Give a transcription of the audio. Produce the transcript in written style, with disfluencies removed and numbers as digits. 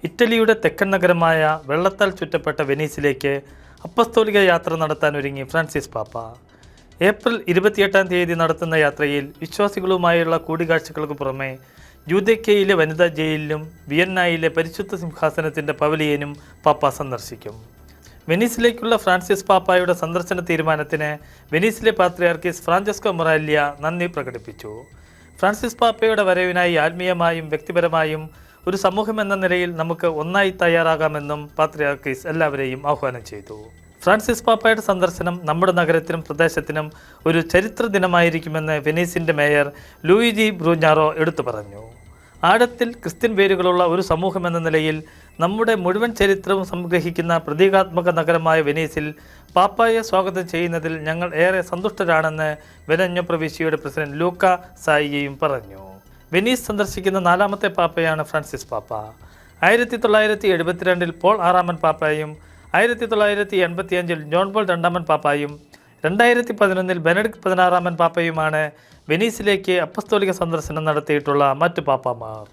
ഇറ്റലിയുടെ തെക്കൻ നഗരമായ വെള്ളത്താൽ ചുറ്റപ്പെട്ട വെനീസിലേക്ക് അപ്പസ്തോലിക യാത്ര നടത്താൻ ഒരുങ്ങി ഫ്രാൻസിസ് പാപ്പ. ഏപ്രിൽ 28-ാം തീയതി നടത്തുന്ന യാത്രയിൽ വിശ്വാസികളുമായുള്ള കൂടിക്കാഴ്ചകൾക്ക് പുറമെ യൂദേക്കയിലെ വനിതാ ജയിലിലും വിയന്നയിലെ പരിശുദ്ധ സിംഹാസനത്തിൻ്റെ പവലിയനും പാപ്പ സന്ദർശിക്കും. വെനീസിലേക്കുള്ള ഫ്രാൻസിസ് പാപ്പായുടെ സന്ദർശന തീരുമാനത്തിന് വെനീസിലെ പാത്രിയാർക്കീസ് ഫ്രാഞ്ചസ്കോ മൊറാല്യ നന്ദി പ്രകടിപ്പിച്ചു. ഫ്രാൻസിസ് പാപ്പയുടെ വരവിനായി ആത്മീയമായും വ്യക്തിപരമായും ഒരു സമൂഹം എന്ന നിലയിൽ നമുക്ക് ഒന്നായി തയ്യാറാകാമെന്നും പാത്രിയാർക്കീസ് എല്ലാവരെയും ആഹ്വാനം ചെയ്തു. ഫ്രാൻസിസ് പാപ്പയുടെ സന്ദർശനം നമ്മുടെ നഗരത്തിനും പ്രദേശത്തിനും ഒരു ചരിത്ര ദിനമായിരിക്കുമെന്ന് വെനീസിൻ്റെ മേയർ ലൂയിജി ബ്രൂഞ്ഞാറോ എടുത്തു പറഞ്ഞു. ആഴത്തിൽ ക്രിസ്ത്യൻ വേരുകളുള്ള ഒരു സമൂഹം എന്ന നിലയിൽ നമ്മുടെ മുഴുവൻ ചരിത്രവും സംഗ്രഹിക്കുന്ന പ്രതീകാത്മക നഗരമായ വെനീസിൽ പാപ്പായെ സ്വാഗതം ചെയ്യുന്നതിൽ ഞങ്ങൾ ഏറെ സന്തുഷ്ടരാണെന്ന് വെനഞ്ഞോ പ്രവിശ്യയുടെ പ്രസിഡന്റ് ലൂക്ക സായിയും പറഞ്ഞു. വെനീസ് സന്ദർശിക്കുന്ന 4ാമത്തെ പാപ്പയാണ് ഫ്രാൻസിസ് പാപ്പ. 1972 പോൾ 6-ാമൻ പാപ്പായും 1985 ജോൺ പോൾ 2-ാമൻ പാപ്പായും 2011 ബെനഡിക്ട് 16-ാമൻ പാപ്പയുമാണ് വെനീസിലേക്ക് അപ്പസ്തോലിക സന്ദർശനം നടത്തിയിട്ടുള്ള മറ്റു പാപ്പാമാർ.